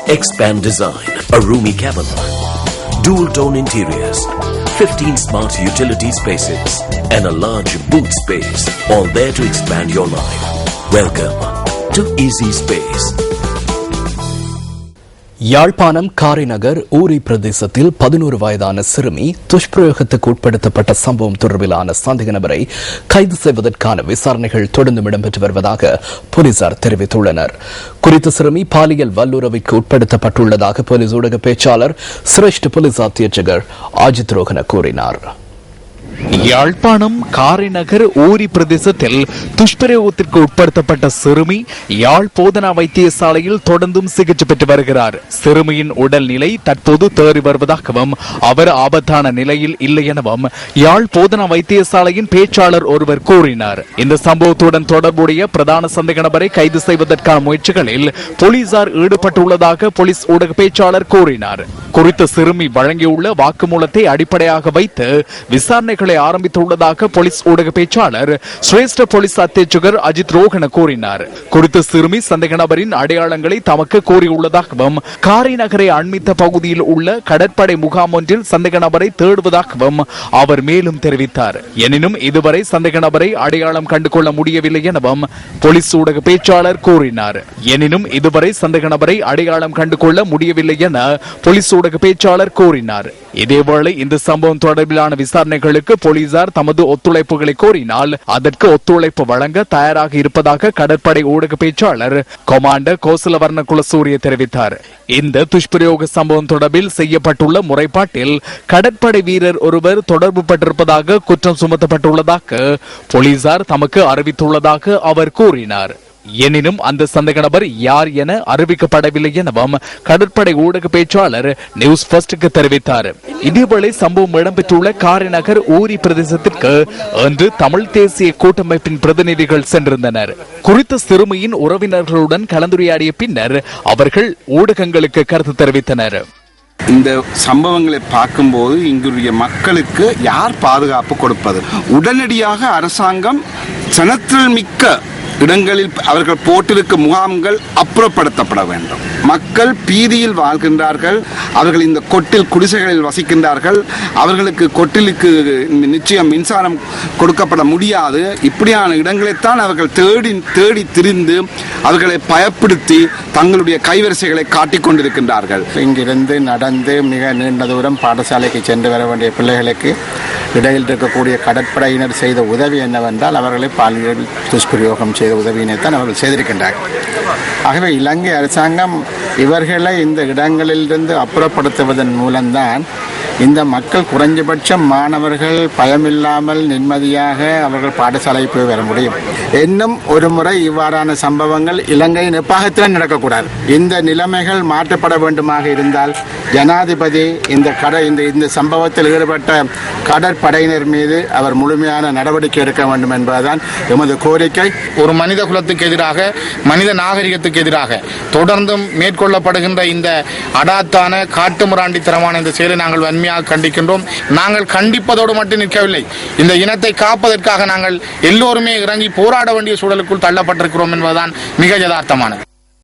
Expand Design, a roomy cabin, dual tone interiors, 15 smart utility spaces, and a large boot space, all there to expand your life. Welcome to Easy Space. Yazhpanam Karainagar ஊரி பிரதேசத்தில் 11 வயதான சிறுமி துஷ்பிரயோகத்துக்கு உட்படுத்தப்பட்ட சம்பவம் தொடர்பிலான சந்தேக நபரை கைது செய்வதற்கான விசாரணைகள் தொடர்ந்து இடம்பெற்று வருவதாக போலீசார் தெரிவித்துள்ளனர். குறித்த சிறுமி பாலியல் வல்லுறவுக்கு உட்படுத்தப்பட்டுள்ளதாக போலீஸ் ஊடக பேச்சாளர் சிரேஷ்ட போலீஸ் அத்தியட்சகர் அஜித் ரோஹன கூறினார். யாழ்ப்பாணம் காரைநகர் ஊரி பிரதேசத்தில் துஷ்பிரயோகத்திற்கு உட்படுத்தப்பட்ட சிறுமி யாழ் போதனா வைத்தியசாலையில் தொடர்ந்தும் சிகிச்சை பெற்று வருகிறார். சிறுமியின் உடல்நிலை தற்போது தேறி வருவதாகவும் அவர் ஆபத்தான நிலையில் இல்லை எனவும் யாழ் போதனா வைத்தியசாலையின் பேச்சாளர் ஒருவர் கூறினார். இந்த சம்பவத்துடன் தொடர்புடைய பிரதான சந்தேக நபரை கைது செய்வதற்கான முயற்சிகளில் போலீசார் ஈடுபட்டுள்ளதாக போலீஸ் ஊடக பேச்சாளர் கூறினார். குறித்த சிறுமி வழங்கியுள்ள வாக்குமூலத்தை அடிப்படையாக வைத்து விசாரணைகளை ஆரம்பித்துள்ளதாக போலீஸ் ஊடக பேச்சாளர் சிரேஷ்ட போலீஸ் அத்தியட்சகர் அஜித் ரோஹன கூறினார். குறித்த சிறுமி சந்தேக நபரின் அடையாளங்களை தமக்கு கூறியுள்ளதாகவும் காரைநகரை அண்மித்த பகுதியில் உள்ள கடற்படை முகாம் ஒன்றில் சந்தேக நபரை தேடுவதாகவும் அவர் மேலும் தெரிவித்தார். எனினும் இதுவரை சந்தேக நபரை அடையாளம் கண்டுகொள்ள முடியவில்லை எனவும் போலீஸ் ஊடக பேச்சாளர் கூறினார். எனினும் இதுவரை சந்தேக நபரை அடையாளம் கண்டுகொள்ள முடியவில்லை என போலீஸ் ஊடக பேச்சாளர் கூறினார். இதேவேளை இந்த சம்பவம் தொடர்பிலான விசாரணைகளுக்கு போலீசார் தமது ஒத்துழைப்புகளை கோரினால் அதற்கு ஒத்துழைப்பு வழங்க தயாராக இருப்பதாக கடற்படை ஊடக பேச்சாளர் கமாண்டர் கோசலவர்ண குலசூரிய தெரிவித்தார். இந்த துஷ்பிரயோக சம்பவம் தொடர்பில் செய்யப்பட்டுள்ள முறைப்பாட்டில் கடற்படை வீரர் ஒருவர் தொடர்பு பட்டிருப்பதாக குற்றம் சுமத்தப்பட்டுள்ளதாக போலீசார் தமக்கு அறிவித்துள்ளதாக அவர் கூறினார். எனினும் அந்த சந்தேக நபர் யார் என அறிவிக்கப்படவில்லை எனவும் கடற்படை ஊடக பேச்சாளர் நியூஸ் ஃபர்ஸ்டுக்கு தெரிவித்தார். இதேவேளை சம்பவம் இடம்பெற்றுள்ள காரைநகர் ஊரி பிரதேசத்திற்கு இன்று தமிழ் தேசிய கூட்டமைப்பின் பிரதிநிதிகள் சென்றிருந்தனர். குறித்த சிறுமியின் உறவினர்களுடன் கலந்துரையாடிய பின்னர் அவர்கள் ஊடகங்களுக்கு கருத்து தெரிவித்தனர். இந்த சம்பவங்களை பார்க்கும்போது இங்குள்ள மக்களுக்கு யார் பாதுகாப்பு கொடுப்பது? உடனடியாக அரசாங்கம் சனத்தில் மிக்க இடங்களில் அவர்கள் போட்டிருக்கும் முகாம்கள் அப்புறப்படுத்தப்பட வேண்டும். மக்கள் பீதியில் வாழ்கின்றார்கள். அவர்கள் இந்த கொட்டில் குடிசைகளில் வசிக்கின்றார்கள். அவர்களுக்கு கொட்டிலுக்கு நிச்சயம் மின்சாரம் கொடுக்கப்பட முடியாது. இப்படியான இடங்களைத்தான் அவர்கள் தேடி திரிந்து அவர்களை பயப்படுத்தி தங்களுடைய கைவரிசைகளை காட்டிக் கொண்டிருக்கின்றார்கள். இங்கிருந்து நடந்து மிக நீண்ட தூரம் பாடசாலைக்கு சென்று வர வேண்டிய பிள்ளைகளுக்கு இடையில் இருக்கக்கூடிய கடற்படையினர் செய்த உதவி என்னவென்றால் அவர்களை பாலியல் துஷ்பிரயோகம் செய்த உதவியினைத்தான் அவர்கள் செய்திருக்கின்றார்கள். ஆகவே இலங்கை அரசாங்கம் இவர்களை இந்த இடங்களிலிருந்து அப்புறப்படுத்துவதன் மூலம்தான் இந்த மக்கள் குறைஞ்சபட்சம் மாணவர்கள் பயமில்லாமல் நிம்மதியாக அவர்கள் பாடசாலைக்கு போய் வர முடியும். இன்னும் ஒரு முறை இவ்வாறான சம்பவங்கள் இலங்கையின் எப்பாகத்தில் நடக்கக்கூடாது. இந்த நிலைமைகள் மாற்றப்பட வேண்டுமாக இருந்தால் ஜனாதிபதி இந்த சம்பவத்தில் ஈடுபட்ட கடற்படையினர் மீது அவர் முழுமையான நடவடிக்கை எடுக்க வேண்டும் என்பதுதான் எமது கோரிக்கை. ஒரு மனித குலத்துக்கு எதிராக, மனித நாகரிகத்துக்கு எதிராக தொடர்ந்தும் மேற்கொள்ளப்படுகின்ற இந்த அடாத்தான காட்டுமிராண்டித்தனமான இந்த செயலை நாங்கள் வன்மையாக கண்டிக்கின்றோம். நாங்கள் கண்டிப்பதோடு மட்டும் நிற்கவில்லை, இந்த இனத்தை காப்பதற்காக நாங்கள் எல்லோருமே இறங்கி போராட வேண்டிய சூழலுக்குள் தள்ளப்பட்டிருக்கிறோம் என்பதுதான் மிக யதார்த்தமானது.